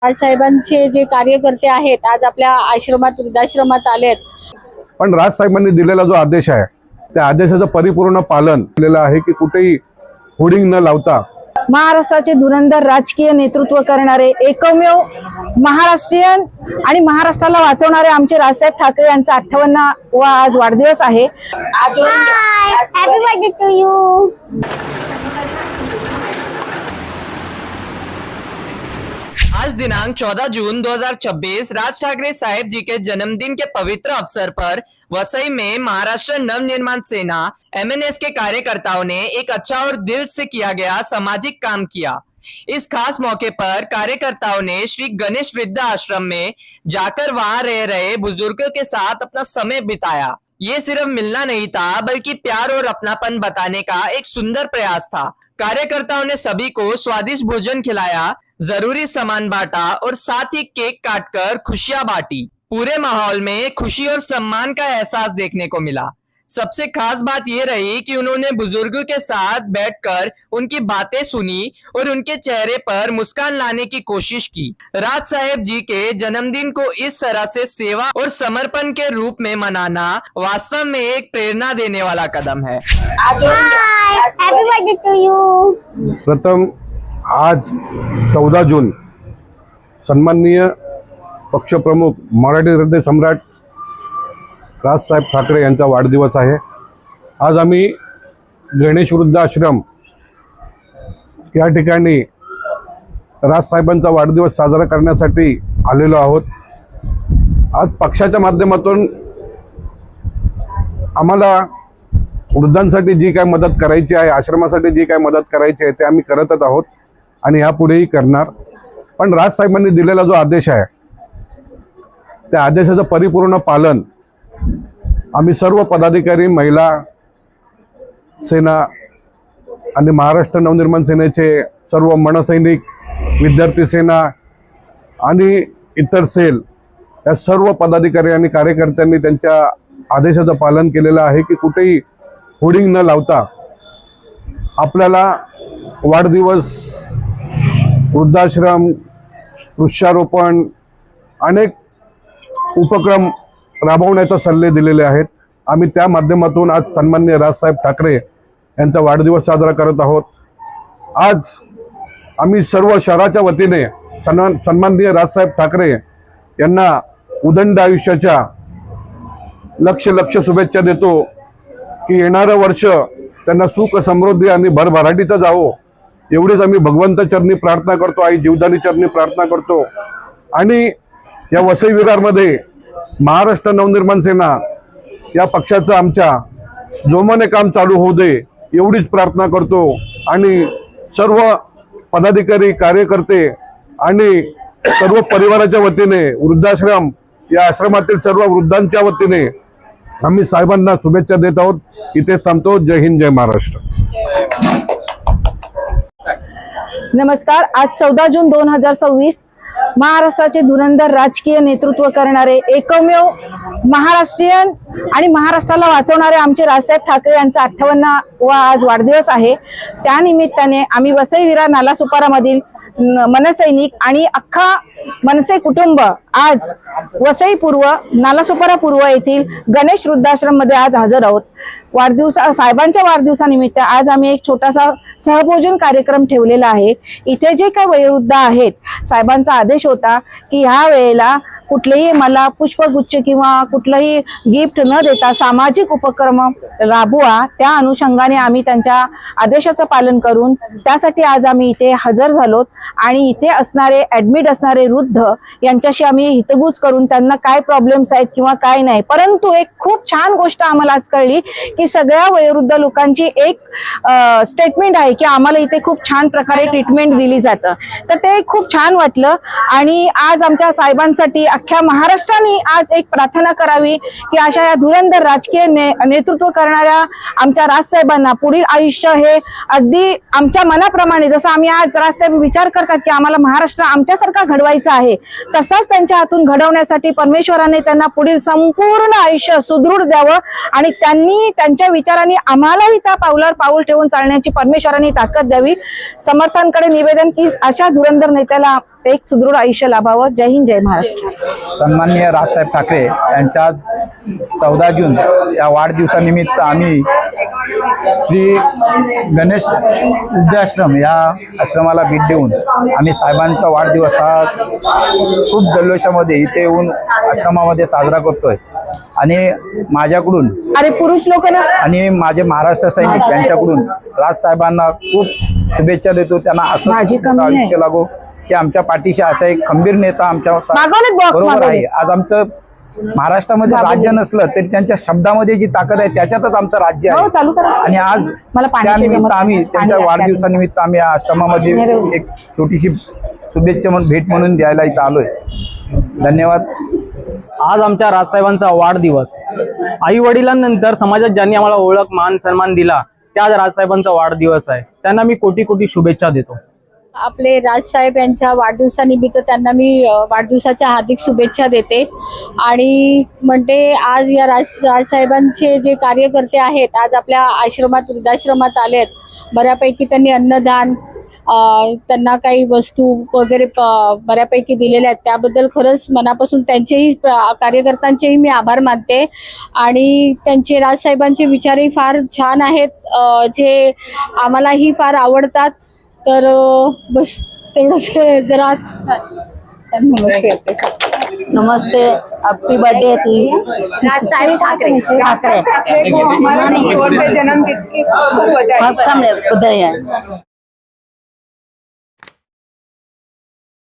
राजसाहेबांचे जे कार्यकर्ते आहेत आज आपल्या आश्रमात वृद्धाश्रमात आलेत। पण राजसाहेबांनी दिलेला जो आदेश आहे त्या आदेशाचं परिपूर्ण पालन केलेलं आहे की कुठेही होर्डिंग न लावता महाराष्ट्राचे धुरंधर राजकीय नेतृत्व करणारे एकमेव महाराष्ट्रीयन आणि महाराष्ट्राला वाचवणारे आमचे राजसाहेब ठाकरे यांचा 58वा आज वाढदिवस आहे। Happy birthday to you. आज दिनांक 14 जून 2026 राज ठाकरे साहब जी के जन्मदिन के पवित्र अवसर पर वसई में महाराष्ट्र नवनिर्माण सेना MNS के कार्यकर्ताओं ने एक अच्छा और दिल से किया गया सामाजिक काम किया। इस खास मौके पर कार्यकर्ताओं ने श्री गणेश वृद्ध आश्रम में जाकर वहां रह रहे बुजुर्गों के साथ अपना समय बिताया। ये सिर्फ मिलना नहीं था बल्कि प्यार और अपनापन बताने का एक सुंदर प्रयास था। कार्यकर्ताओं ने सभी को स्वादिष्ट भोजन खिलाया, जरूरी सामान बांटा और साथ ही केक काटकर खुशियां बांटी। पूरे माहौल में खुशी और सम्मान का एहसास देखने को मिला। सबसे खास बात यह रही कि उन्होंने बुजुर्गों के साथ बैठकर उनकी बातें सुनी और उनके चेहरे पर मुस्कान लाने की कोशिश की। राज साहेब जी के जन्मदिन को इस तरह से सेवा और समर्पण के रूप में मनाना वास्तव में एक प्रेरणा देने वाला कदम है। Happy birthday to you. प्रथम आज 14 जून सन्माननीय पक्षप्रमुख मराठी हृदय सम्राट राजसाहेब ठाकरे यांचा वाढदिवस आहे। आज आम्ही गणेश वृद्ध आश्रम या ठिकाणी राजसाहेबांचा वाढदिवस साजरा करण्यासाठी आलेलो आहोत। आज पक्षाच्या माध्यमातून आम्हाला वृद्धांसाठी जी काय मदत करायची आहे, आश्रमासाठी जी काय मदत करायची आहे ते आम्ही करतच आहोत आणि यापुढेही करणार। पण राजसाहेबांनी दिलेला जो आदेश आहे त्या आदेशाचं परिपूर्ण पालन आम्ही सर्व पदाधिकारी, महिला सेना आणि महाराष्ट्र नवनिर्माण सेनेचे सर्व मनसैनिक, विद्यार्थी सेना आणि इतर सेल या सर्व पदाधिकारी आणि कार्यकर्त्यांनी त्यांच्या आदेशाचं पालन केलेलं आहे की कुठेही होर्डिंग न लावता आपल्याला वाढदिवस, वृद्धाश्रम, वृक्षारोपण अनेक उपक्रम राबवण्याचे सल्ले दिलेले आहेत। आम्ही त्या माध्यमातून आज सन्माननीय राजसाहेब ठाकरे यांचा वाढदिवस साजरा करत आहोत। आज आम्ही सर्व शहराच्या वतीने सन्माननीय राजसाहेब ठाकरे यांना उदंड आयुष्याच्या लक्ष शुभेच्छा देतो की येणारं वर्ष त्यांना सुख, समृद्धी आणि भरभराटीचं जावो एवढीच आम्ही भगवंत चरणी प्रार्थना करतो, आई जीवदानी चरणी प्रार्थना करतो। आणि या वसई विरारमध्ये महाराष्ट्र नवनिर्माण सेना या पक्षाचं आमच्या जोमाने काम चालू होऊ दे एवढीच प्रार्थना करतो। आणि सर्व पदाधिकारी, कार्यकर्ते आणि सर्व परिवाराच्या वतीने, वृद्धाश्रम या आश्रमातील सर्व वृद्धांच्या वतीने आम्ही साहेबांना शुभेच्छा देत आहोत। इथेच थांबतो। जय हिंद, जय महाराष्ट्र। नमस्कार। आज 14 जून 2026 महाराष्ट्राचे धुरंधर राजकीय नेतृत्व करणारे एकमेव महाराष्ट्रीयन आणि महाराष्ट्राला वाचवणारे आमचे राजसाहेब ठाकरे यांचा 58वा आज वाढदिवस आहे। त्या निमित्ताने आम्ही वसई विरार नालासोपारामधील मनसैनिक आणि अख्खा मनसे कुटुंब आज वसई पूर्व, नालासोपारा पूर्व येथील गणेश वृद्धाश्रम मध्ये आज हजर आहोत। साहेबांच्या वाढदिवसानिमित्त आज आम्ही एक छोटासा सहभोजन कार्यक्रम ठेवलेला आहे। इथे जे काही वयोवृद्ध आहेत, साहेबांचा आदेश होता की ह्या वेळेला कुठलेही मला पुष्पगुच्छ किंवा कुठलंही गिफ्ट न देता सामाजिक उपक्रम राबवा। त्या अनुषंगाने आम्ही त्यांच्या आदेशाचं पालन करून त्यासाठी आज आम्ही इथे हजर झालोत आणि इथे असणारे ऍडमिट असणारे वृद्ध यांच्याशी आम्ही हितगुज करून त्यांना काय प्रॉब्लेम्स आहेत किंवा काय नाही। परंतु एक खूप छान गोष्ट आम्हाला आज कळली की सगळ्या वयोवृद्ध लोकांची एक स्टेटमेंट आहे की आम्हाला इथे खूप छान प्रकारे ट्रीटमेंट दिली जातं। तर ते खूप छान वाटलं आणि आज आमच्या साहेबांसाठी अख्ख्या महाराष्ट्राने आज एक प्रार्थना करावी की अशा या धुरंधर राजकीय नेतृत्व करणाऱ्या आमच्या राजसाहेबांना पुढील आयुष्य हे अगदी आमच्या मनाप्रमाणे, जसं आम्ही आज राजसाहेब विचार करतात की आम्हाला महाराष्ट्र आमच्यासारखा घडवायचा आहे, तसंच त्यांच्या हातून घडवण्यासाठी परमेश्वराने त्यांना पुढील संपूर्ण आयुष्य सुदृढ द्यावं आणि त्यांनी त्यांच्या विचारांनी आम्हालाही त्या पावलावर पाऊल ठेवून चालण्याची परमेश्वराने ताकद द्यावी। समर्थांकडे निवेदन की अशा धुरंधर नेत्याला एक सुदृढ आयुष्य लाभावं. जय हिंद, जय महाराष्ट्र. सन्माननीय राजसाहेब ठाकरे यांच्या 14 जून या वाढदिवसानिमित्त आम्ही श्री गणेश वृद्धाश्रम या आश्रमाला भेट देऊन आम्ही साहेबांचा वाढदिवस हा खूप जल्लोषामध्ये इथे येऊन आश्रमामध्ये साजरा करतोय. आणि माझ्याकडून अरे पुरुष लोक ना आणि माझे महाराष्ट्र सैनिक यांच्याकडून राजसाहेबांना खूप शुभेच्छा देतो. त्यांना असं माझी कमी आहे. आयुष्य लागो की आमच्या पाठीशी असा एक खंबीर नेता आमच्या मागवलेत box, बरोबर आहे. मागवले. आज आमचं महाराष्ट्रामध्ये राज्य नसलं तरी त्यांच्या शब्दामध्ये जी ताकद आहे त्याच्यातच आमचं राज्य हो, आहे. चालू करा. आणि आज मला पाण्याची त्यानिमित्त जमत आम्ही नाही. त्यांच्या पाणी वाढदिवसानिमित्त आम्ही आश्रमामध्ये एक छोटीशी शुभेच्छा म्हणून भेट म्हणून द्यायला इथं आलोय. धन्यवाद. आज आमच्या राजसाहेबांचा वाढदिवस. आई वडिलांनंतर समाजात ज्यांनी आम्हाला ओळख मान सन्मान दिला त्याच राजसाहेबांचा वाढदिवस आहे. त्यांना मी कोटी कोटी शुभेच्छा देतो. आपले राजसाहेब यांच्या वाढदिवसानिमित्त त्यांना मी वाढदिवसाच्या हार्दिक शुभेच्छा देते. आणि म्हणते आज या राजसाहेबांचे जे कार्यकर्ते आहेत आज आपल्या आश्रमात वृद्धाश्रमात आलेत. बऱ्यापैकी त्यांनी अन्नदान त्यांना काही वस्तू वगैरे बऱ्यापैकी दिलेल्या आहेत. त्याबद्दल खरंच मनापासून त्यांचेही कार्यकर्त्यांचेही मी आभार मानते. आणि त्यांचे राजसाहेबांचे विचारही फार छान आहेत, जे आम्हालाही फार आवडतात. तर बस तेवढंच जरा नमस्ते. नमस्ते, happy birthday to you. Rajsaheb Thackeray Thackeray. जन्मदिन उदय आहे.